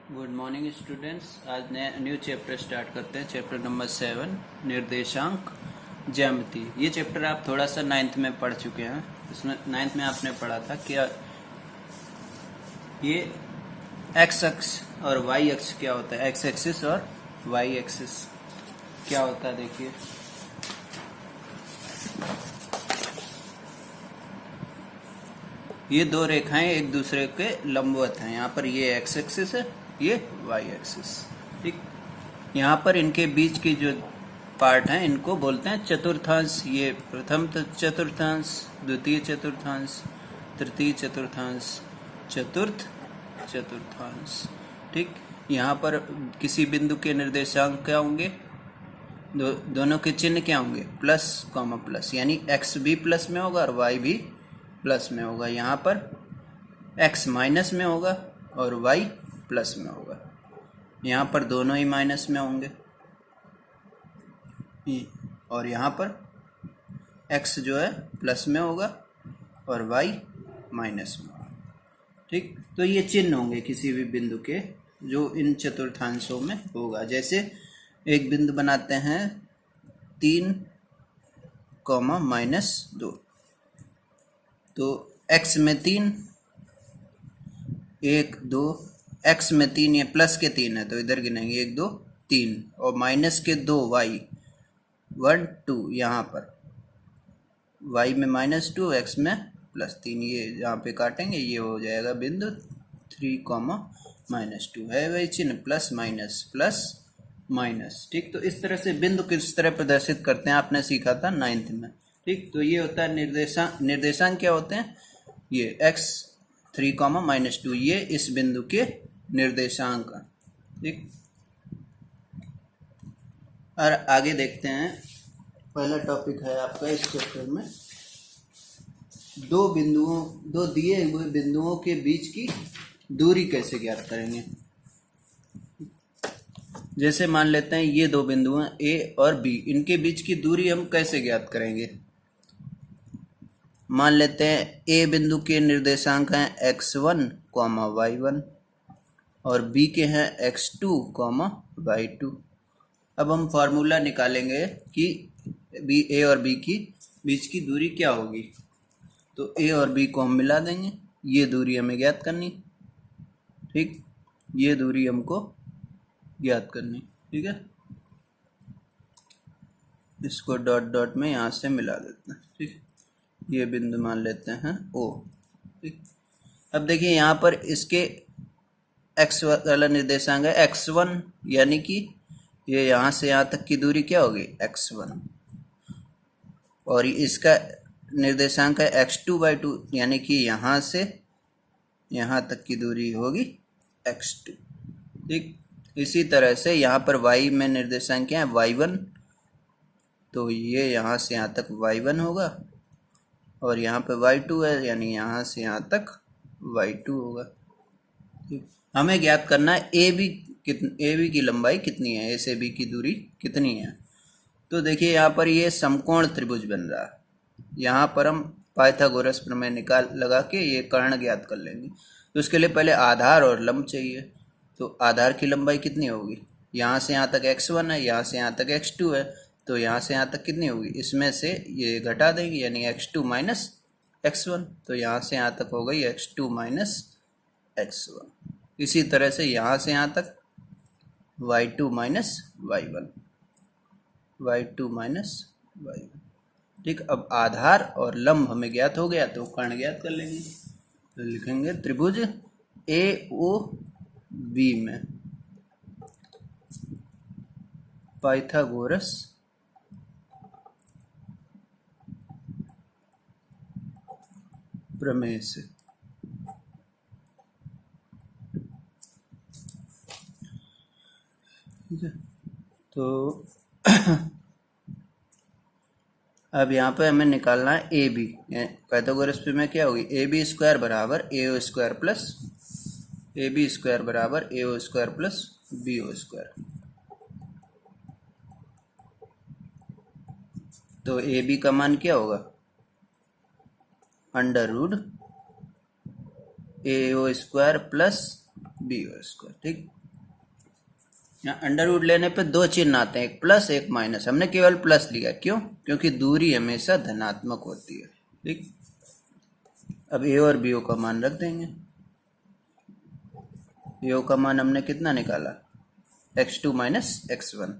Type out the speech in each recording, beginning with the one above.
Good morning students. आज नया new chapter start करते हैं। चैप्टर नंबर 7 निर्देशांक ज्यामिति। ये चैप्टर आप थोड़ा सा नाइन्थ में पढ़ चुके हैं। इसमें नाइन्थ में आपने पढ़ा था कि ये एक्स अक्ष और वाई अक्ष क्या होता है, एक्स एक्सिस और वाई एक्सिस क्या होता है। देखिए ये दो रेखाएं एक दूसरे के लंबवत हैं। यहाँ पर ये एक्स एक्सिस है, ये वाई एक्सिस। ठीक, यहाँ पर इनके बीच की जो पार्ट हैं इनको बोलते हैं चतुर्थांश। ये प्रथम चतुर्थांश, द्वितीय चतुर्थांश, तृतीय चतुर्थांश, चतुर्थ चतुर्थांश। ठीक, यहाँ पर किसी बिंदु के निर्देशांक क्या होंगे, दोनों के चिन्ह क्या होंगे, प्लस कॉमा प्लस, यानी एक्स भी प्लस में होगा और वाई भी प्लस में होगा। यहाँ पर x माइनस में होगा और y प्लस में होगा। यहाँ पर दोनों ही माइनस में होंगे और यहाँ पर x जो है प्लस में होगा और y माइनस में होगा। ठीक, तो ये चिन्ह होंगे किसी भी बिंदु के जो इन चतुर्थांशों में होगा। जैसे एक बिंदु बनाते हैं 3, -2, तो x में 3, 1 2, x में 3, ये प्लस के 3 है तो इधर गिनेंगे 1 2 3, और माइनस के 2 y 1 2, यहाँ पर y में -2, x में +3, ये यहाँ पे काटेंगे, ये हो जाएगा बिंदु 3, -2 है वही चिन्ह प्लस माइनस प्लस माइनस। ठीक, तो इस तरह से बिंदु किस तरह प्रदर्शित करते हैं आपने सीखा था नाइन्थ में। ठीक, तो ये होता है निर्देशांक। निर्देशांक क्या होते हैं, ये x 3, -2, ये इस बिंदु के निर्देशांक। ठीक, और आगे देखते हैं। पहला टॉपिक है आपका इस चैप्टर में दो दिए हुए बिंदुओं के बीच की दूरी कैसे ज्ञात करेंगे। जैसे मान लेते हैं ये दो बिंदु हैं A और B, इनके बीच की दूरी हम कैसे ज्ञात करेंगे। मान लेते हैं A बिंदु के निर्देशांक हैं x1, y1 और B के हैं x2, y2। अब हम फार्मूला निकालेंगे कि A और B की बीच की दूरी क्या होगी। तो A और B को हम मिला देंगे, ये दूरी हमें ज्ञात करनी। ठीक, ये दूरी हमको ज्ञात करनी। ठीक है, इसको डॉट डॉट में यहाँ से मिला देते हैं। ठीक, ये बिंदु मान लेते हैं O। ठीक, अब देखिए यहाँ पर इसके x वाला निर्देशांक है x1, यानी कि ये यहाँ से यहाँ तक की दूरी क्या होगी x1, और इसका निर्देशांक है x2/2, यानी कि यहाँ से यहाँ तक की दूरी होगी x2। ठीक, इसी तरह से यहाँ पर y में निर्देशांक क्या है y1, तो ये यहाँ से यहाँ तक y1 होगा और यहाँ पे y2 है, यानी यहाँ से यहाँ तक y2 होगा। ठीक, हमें ज्ञात करना है ए बी की लंबाई कितनी है, ए से बी की दूरी कितनी है। तो देखिए यहाँ पर ये समकोण त्रिभुज बन रहा है। यहाँ पर हम पाइथागोरस प्रमेय लगा के ये कर्ण ज्ञात कर लेंगे। तो उसके लिए पहले आधार और लंब चाहिए। तो आधार की लंबाई कितनी होगी, यहाँ से यहाँ तक x1 है, यहाँ से यहाँ तक x2 है, तो यहाँ से यहाँ तक कितनी होगी, इसमें से ये घटा देंगे, यानी x2 माइनस x1, तो यहाँ से यहाँ तक हो गई x2 माइनस x1। इसी तरह से यहाँ से यहाँ तक y2 minus y1, y2 minus y1। ठीक, अब आधार और लंब हमें ज्ञात हो गया तो कर्ण ज्ञात कर लेंगे। तो लिखेंगे त्रिभुज AOB में पाइथागोरस प्रमेय से। ठीक है, तो अब यहाँ पे हमें निकालना है ए बी। पाइथागोरस प्रमेय क्या होगी, AB² बराबर AO² प्लस AB² बराबर AO² प्लस BO²। तो AB का मान क्या होगा, √AO² plus B O square. ठीक, यहाँ अंडर रूट लेने पे दो चिन्ह आते हैं, एक प्लस एक माइनस। हमने केवल प्लस लिया, क्यों? क्योंकि दूरी हमेशा धनात्मक होती है। ठीक, अब ए और बी ओ का मान रख देंगे। ए ओ का मान हमने कितना निकाला? x2 minus x1,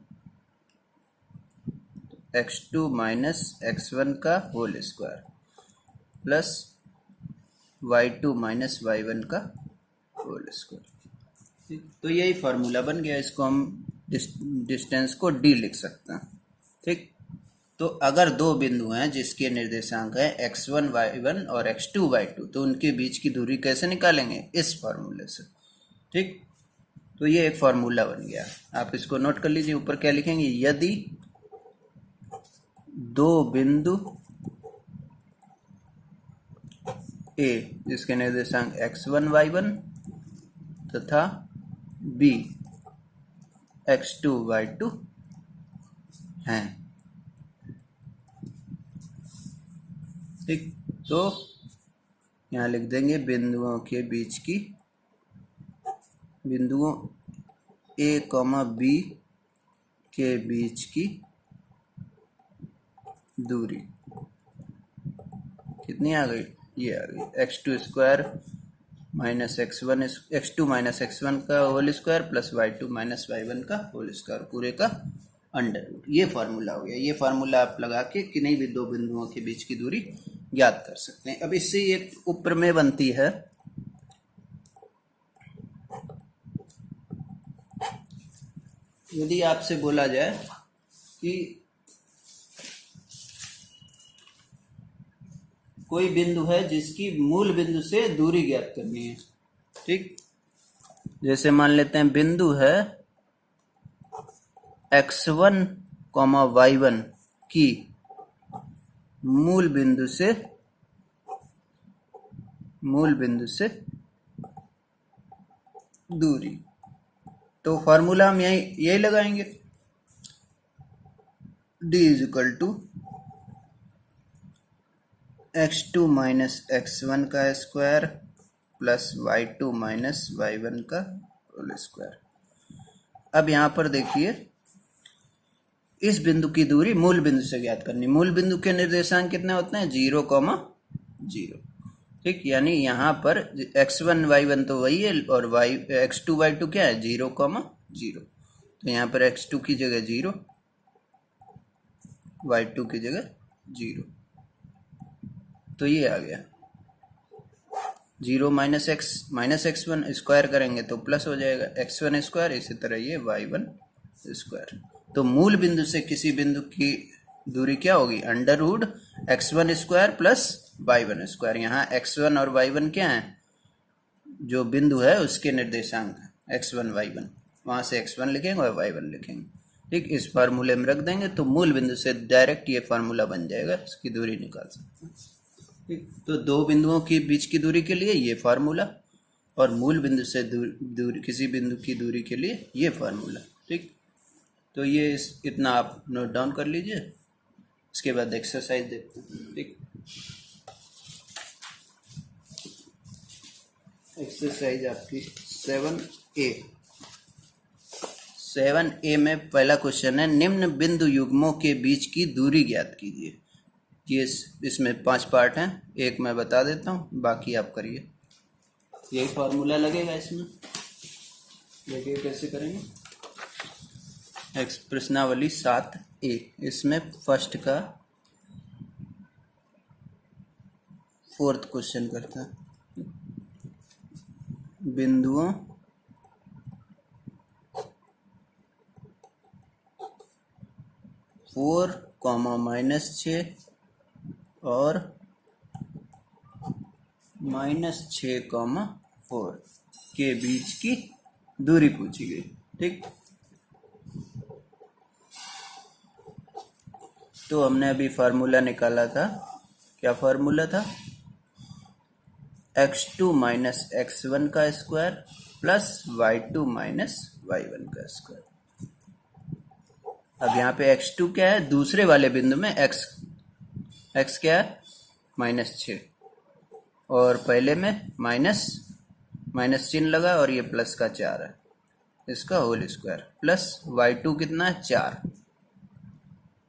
x2 minus x1 का whole square plus y2 minus y1 का होल स्क्वायर। तो यही फॉर्मूला बन गया। इसको हम डिस्टेंस को d लिख सकते हैं। ठीक, तो अगर दो बिंदु हैं जिसके निर्देशांक है x1 y1 और x2 y2, तो उनके बीच की दूरी कैसे निकालेंगे? इस फॉर्मूले से। ठीक, तो ये एक फॉर्मूला बन गया। आप इसको नोट कर लीजिए। ऊपर क्या लिखेंगे? यदि दो बिंदु A जिसके निर्देशांक x1 y1 तथा B x2 y2 हैं। ठीक, तो यहाँ लिख देंगे बिंदुओं के बीच की, बिंदुओं A, B के बीच की दूरी कितनी आ गई? ये आ गई x2 square minus x2 minus x1 का whole square plus y2 minus y1 का होल स्क्वायर, पूरे का अंडर रूट। ये फार्मूला हो गया। ये फार्मूला आप लगा के किन्हीं भी दो बिंदुओं के बीच की दूरी ज्ञात कर सकते हैं। अब इससे एक उपप्रमेय बनती है। यदि आपसे बोला जाए कि कोई बिंदु है जिसकी मूल बिंदु से दूरी ज्ञात करनी है। ठीक, जैसे मान लेते हैं बिंदु है x1, y1 की मूल बिंदु से दूरी, तो फॉर्मूला हम यही लगाएंगे। d is equal to x2 minus x1 का square plus y2 minus y1 का होल स्क्वायर। अब यहाँ पर देखिए, इस बिंदु की दूरी मूल बिंदु से ज्ञात करनी। मूल बिंदु के निर्देशांक कितने होते हैं? 0, 0। ठीक, यानी यहाँ पर x1 y1 तो वही है और x2 y2 क्या है? 0, 0। तो यहाँ पर x2 की जगह 0, y2 की जगह 0। तो ये आ गया 0 माइनस x1 स्क्वायर करेंगे तो प्लस हो जाएगा x1 स्क्वायर। इसी तरह ये y1 स्क्वायर। तो मूल बिंदु से किसी बिंदु की दूरी क्या होगी? Under root x1 square plus y1 square. यहाँ x1 और y1 क्या है? जो बिंदु है उसके निर्देशांक x1 y1, वहाँ से x1 लिखेंगे और y1 लिखेंगे। ठीक, इस फार्मूले में रख देंगे तो मूल बिंदु से डायरेक्ट ये फार्मूला बन जाएगा, इसकी दूरी निकाल सकते हैं। ठीक, तो दो बिंदुओं के बीच की दूरी के लिए ये फार्मूला और मूल बिंदु से दूरी किसी बिंदु की दूरी के लिए ये फार्मूला। ठीक, तो ये इतना आप नोट डाउन कर लीजिए। इसके बाद एक्सरसाइज देखते हैं। ठीक, एक्सरसाइज आपकी 7A में पहला क्वेश्चन है, निम्न बिंदु युग्मों के बीच की दूरी ज्ञात कीजिए। ये इसमें 5 पार्ट हैं, एक मैं बता देता हूँ, बाकी आप करिए। यही फार्मूला लगेगा इसमें। देखिए कैसे करेंगे। प्रश्नावली 7A, इसमें फर्स्ट का 4th क्वेश्चन करते हैं। बिंदुओं फोर -6 और -6,4 के बीच की दूरी पूछी गई। ठीक, तो हमने अभी फार्मूला निकाला था। क्या फार्मूला था? x2 माइनस x1 का square plus y2 minus y1 का स्क्वायर। अब यहाँ पे x2 क्या है? दूसरे वाले बिंदु में x क्या है? -6 और पहले में माइनस चिन्ह लगा और ये प्लस का 4 है, इसका होल स्क्वायर, प्लस y2 कितना है 4,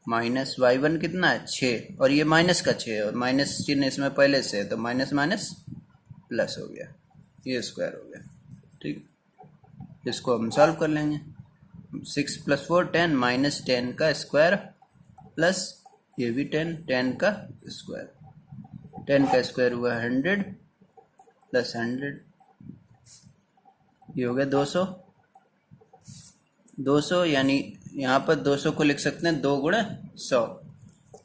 माइनस y1 कितना है 6, और ये माइनस का 6 है और माइनस चिन्ह इसमें पहले से है तो माइनस माइनस प्लस हो गया, ये स्क्वायर हो गया। ठीक, इसको हम सॉल्व कर लेंगे। 6 + 4 10, माइनस 10 का स्क्वायर प्लस ये भी 10, 10 का स्क्वायर, 10 का स्क्वायर हुआ 100 प्लस 100, ये हो गया 200। 200 यानी यहाँ पर 200 को लिख सकते हैं 2 × 100।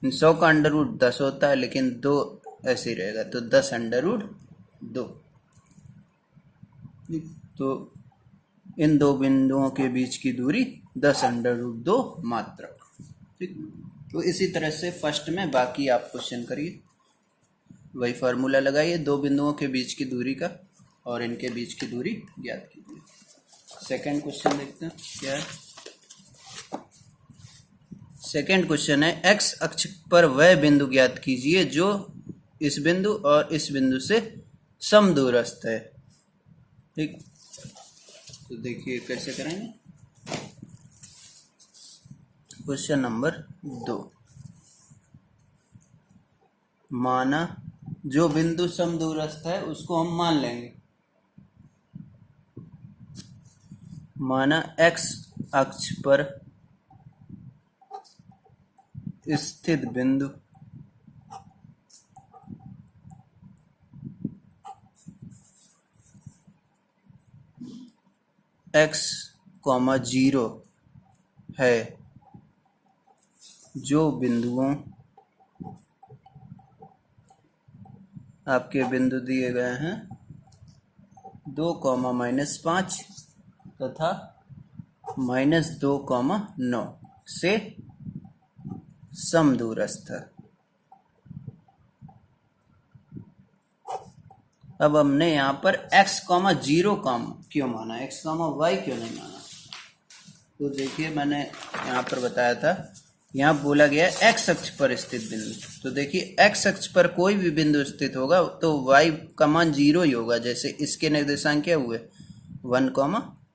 100 का अंडर रूट 10 होता है, लेकिन 2 ऐसे ही रहेगा तो 10 √2। तो इन दो बिंदुओं के बीच की दूरी 10 √2 मात्रक। ठीक, तो इसी तरह से फर्स्ट में बाकी आप क्वेश्चन करिए, वही फार्मूला लगाइए दो बिंदुओं के बीच की दूरी का और इनके बीच की दूरी ज्ञात कीजिए। सेकंड क्वेश्चन देखते हैं क्या है। सेकंड क्वेश्चन है, एक्स अक्ष पर वह बिंदु ज्ञात कीजिए जो इस बिंदु और इस बिंदु से समदूरस्थ है। ठीक, तो देखिए कैसे करेंगे। क्वेश्चन नंबर 2, माना जो बिंदु समदूरस्थ है उसको हम मान लेंगे। माना एक्स अक्ष पर स्थित बिंदु x, 0 है, जो बिंदुओं आपके बिंदु दिए गए हैं 2, -5 तथा -2, 9 से समदूरस्थ है। अब हमने यहाँ पर x, 0 क्यों माना, x, y क्यों नहीं माना? तो देखिए मैंने यहाँ पर बताया था, यहाँ बोला गया x अक्ष पर स्थित बिंदु। तो देखिए x अक्ष पर कोई भी बिंदु स्थित होगा तो y का मान 0 ही होगा। जैसे इसके निर्देशांक क्या हुए 1,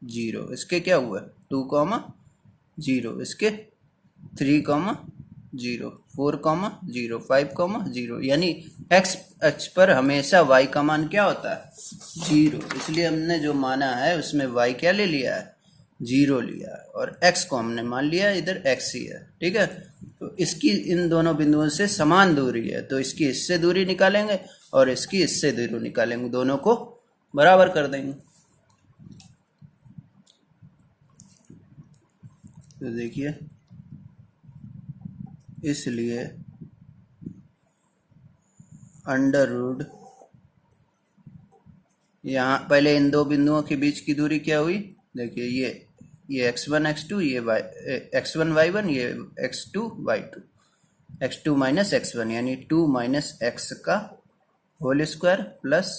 0, इसके क्या हुआ 2, 0, इसके 3, 0, 4, 0, 5, 0, यानी x अक्ष पर हमेशा y का मान क्या होता है 0। इसलिए हमने जो माना है उसमें y क्या ले लिया है 0 लिया है और x को हमने मान लिया इधर x ही है। ठीक है, तो इसकी इन दोनों बिंदुओं से समान दूरी है तो इसकी इससे दूरी निकालेंगे और इसकी इससे दूरी निकालेंगे, दोनों को बराबर कर देंगे। तो देखिए इसलिए अंडर रूट, यहाँ पहले इन दो बिंदुओं के बीच की दूरी क्या हुई, देखिए ये x1 x2, ये x1 y1, ये x2 y2, x2 - x1 यानी 2 - x का होल स्क्वायर प्लस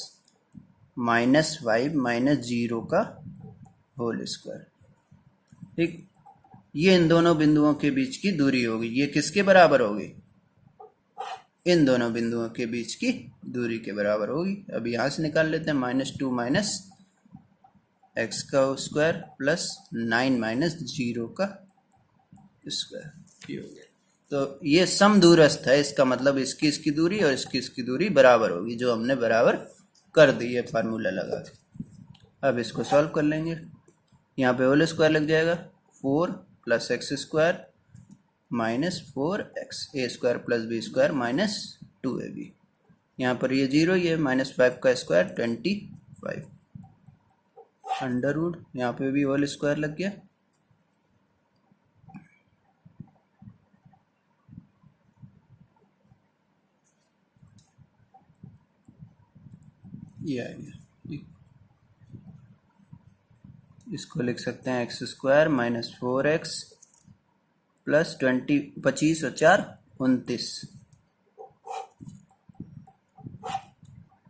-5 - 0 का होल स्क्वायर। ठीक, ये इन दोनों बिंदुओं के बीच की दूरी होगी। ये किसके बराबर होगी, इन दोनों बिंदुओं के बीच की दूरी के बराबर होगी। अब यहाँ से निकाल लेते हैं, -2 - x का स्क्वायर प्लस 9 - 0 का स्क्वायर, ये हो गया। तो ये समदूरस्थ है, इसका मतलब इसकी दूरी और इसकी दूरी बराबर होगी, जो हमने बराबर कर दी है फार्मूला लगा के। अब इसको सॉल्व कर लेंगे। यहाँ पे होल स्क्वायर लग जाएगा 4 + x square -4x, a square plus b square -2ab। यहाँ पर ये 0 ही है, -5 का स्क्वायर 25, अंडर रूट यहाँ पे भी होल स्क्वायर लग गया, ये आ गया। इसको लिख सकते हैं x स्क्वायर -4x प्लस 25 और 4 29,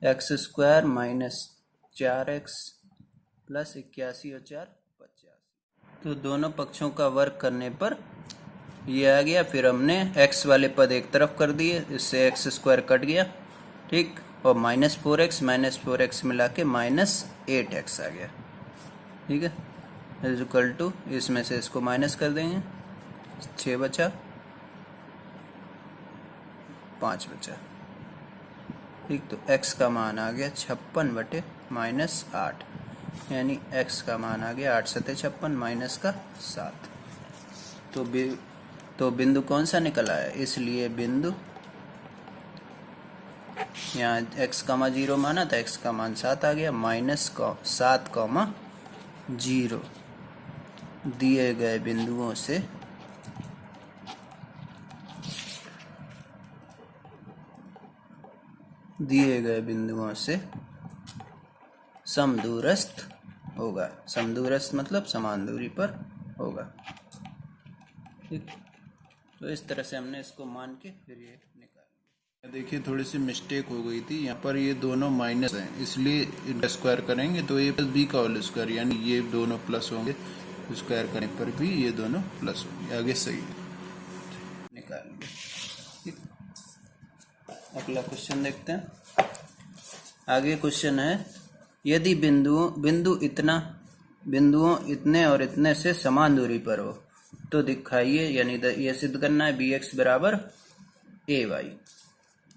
x स्क्वायर -4x प्लस 81 और 4 85। तो दोनों पक्षों का वर्ग करने पर ये आ गया। फिर हमने x वाले पद एक तरफ कर दिए, इससे x स्क्वायर कट गया। ठीक, और -4x मिला के -8x आ गया। ठीक है, इज इक्वल टू, इसमें से इसको माइनस कर देंगे, 6 बचा, 5 बचा। ठीक, तो x का मान आ गया 56/-8, यानी x का मान आ गया 8 सते 56 माइनस का 7। तो बिंदु कौन सा निकला है, इसलिए बिंदु यहाँ x,0 माना था, x का मान 7 आ गया, -7,0 दिए गए बिंदुओं से समदूरस्थ होगा। समदूरस्थ मतलब समान दूरी पर होगा। ठीक, तो इस तरह से हमने इसको मान के फिर ये निकाल। देखिए थोड़ी सी मिस्टेक हो गई थी, यहाँ पर ये दोनों माइनस हैं, इसलिए इनका स्क्वायर करेंगे तो ये प्लस बी का होल स्क्वायर, यानी ये दोनों प्लस होंगे, स्क्वायर करने पर भी ये दोनों प्लस होंगे। आगे सही निकाल लेंगे। ठीक, अगला क्वेश्चन देखते हैं। आगे क्वेश्चन है, यदि बिंदुओं इतने और इतने से समान दूरी पर हो तो दिखाइए, यानी ये सिद्ध करना है bx बराबर ay।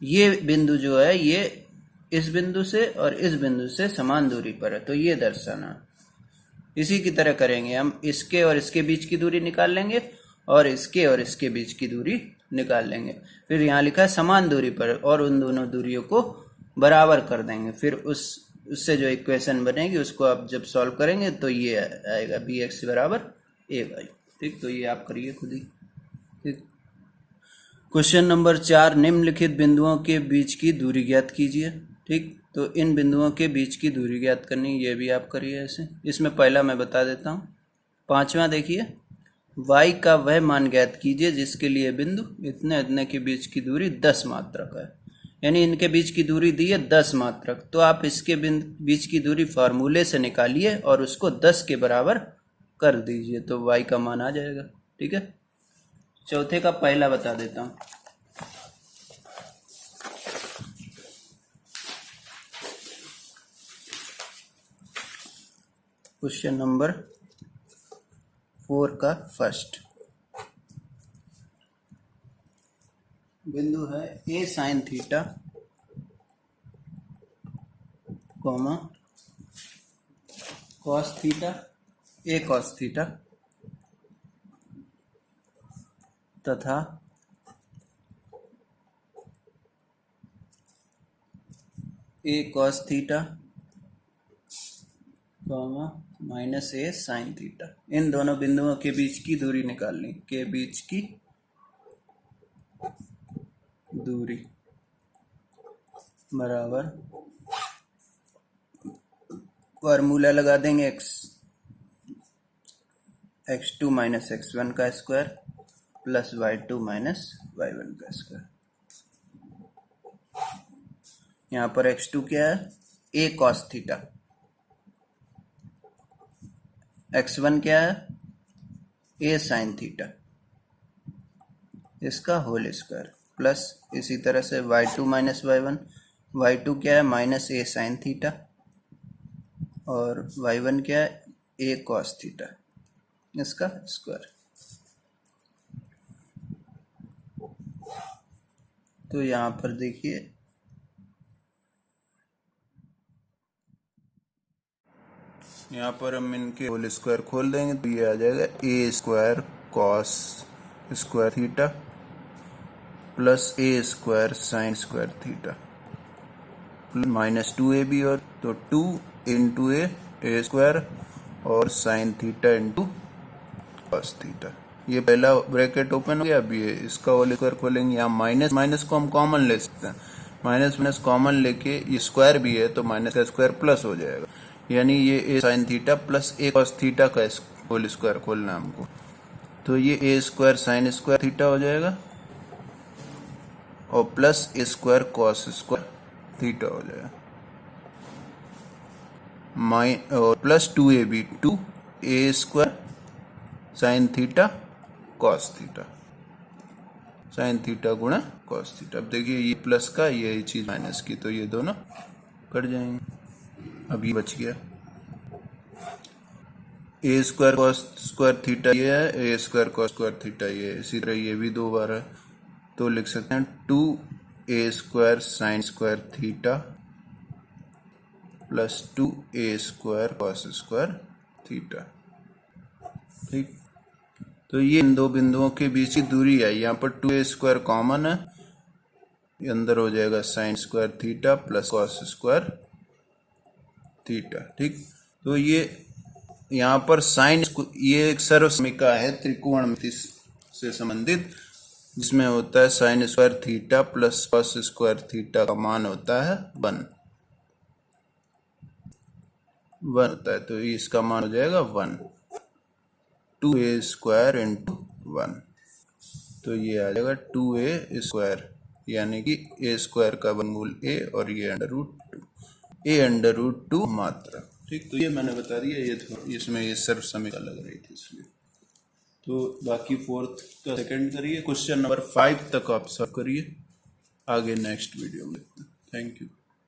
ये बिंदु जो है ये इस बिंदु से और इस बिंदु से समान दूरी पर है, तो ये दर्शाना। इसी की तरह करेंगे हम, इसके और इसके बीच की दूरी निकाल लेंगे और इसके और इसके बीच की दूरी निकाल लेंगे। फिर यहाँ लिखा है समान दूरी पर, और उन दोनों दूरियों को बराबर कर देंगे। फिर उससे जो इक्वेशन बनेगी उसको आप जब सॉल्व करेंगे तो ये आएगा bx बराबर ay। ठीक, तो ये आप करिए खुद ही। ठीक, क्वेश्चन नंबर 4, निम्नलिखित बिंदुओं के बीच की दूरी ज्ञात कीजिए। ठीक, तो इन बिंदुओं के बीच की दूरी ज्ञात करनी, ये भी आप करिए ऐसे। इसमें पहला मैं बता देता हूँ। 5वां देखिए, y का वह मान ज्ञात कीजिए जिसके लिए बिंदु इतने इतने के बीच की दूरी 10 मात्रक है, यानी इनके बीच की दूरी दी है 10 मात्रक। तो आप इसके बीच की दूरी फार्मूले से निकालिए और उसको 10 के बराबर कर दीजिए, तो y का मान आ जाएगा। ठीक है, चौथे का पहला बता देता हूँ। क्वेश्चन नंबर 4 का फर्स्ट बिंदु है a sin theta, cos theta, a cos theta तथा a cos theta, minus a sin theta. इन दोनों बिंदुओं के बीच की दूरी निकालनी, के बीच की दूरी बराबर फार्मूला लगा देंगे x2 माइनस x1 का square plus y2 minus y1 का स्क्वायर। यहाँ पर x2 क्या है, a cos थीटा, x1 क्या है, a sin थीटा, इसका होल स्क्वायर, प्लस इसी तरह से y2 माइनस y1, y2 क्या है, माइनस a sin थीटा, और y1 क्या है, a cos थीटा, इसका स्क्वायर। तो यहाँ पर देखिए यहाँ पर हम इनके होल स्क्वायर खोल देंगे तो ये आ जाएगा a square cos square theta plus a square sine square theta minus 2ab, और तो 2 इंटू a स्क्वायर और sine theta into cos theta. ये पहला ब्रैकेट ओपन हो गया। अब ये इसका होल स्क्वायर खोलेंगे। यहाँ माइनस माइनस को हम कॉमन ले सकते हैं, माइनस माइनस कॉमन लेके ये स्क्वायर भी है तो माइनस का स्क्वायर प्लस हो जाएगा, यानी ये ए साइन थीटा प्लस ए कॉस थीटा का होल स्क्वायर खोलना हमको। तो ये ए स्क्वायर साइन स्क्वायर थीटा हो जाएगा और प्लस ए स्क्वायर कॉस स्क्वायर थीटा हो जाएगा, और plus 2ab, 2a square sine theta cos theta. Sine theta गुणा कॉस थीटा। अब देखिए ये प्लस का ये चीज माइनस की, तो ये दोनों कट जाएंगे। अब ये बच गया ए स्क्वायर कॉस स्क्वायर थीटा ये है, ए स्क्वायर कॉस स्क्वायर थीटा ये है। इसी तरह ये भी दो बार है, तो लिख सकते हैं 2a square sine square theta plus 2a square cos square theta. ठीक, तो ये इन दो बिंदुओं के बीच की दूरी है। यहाँ पर 2a स्क्वायर कॉमन है, ये अंदर हो जाएगा sine square theta plus cos square theta. ठीक, तो ये यहाँ पर साइन, ये एक सर्वसमीका है त्रिकोणमिति से संबंधित, जिसमें होता है sine square theta plus cos square theta का मान होता है 1 होता है, तो इसका मान हो जाएगा 1, 2a स्क्वायर इंटू 1, तो ये आ जाएगा 2a स्क्वायर, यानी कि a स्क्वायर का वर्गमूल a और ये √2 मात्रा। ठीक, तो ये मैंने बता दिया, ये इसमें ये सर्वसमीका लग रही थी इसलिए। तो बाकी फोर्थ का सेकंड करिए, क्वेश्चन नंबर 5 तक आप सब करिए, आगे नेक्स्ट वीडियो में। Thank you.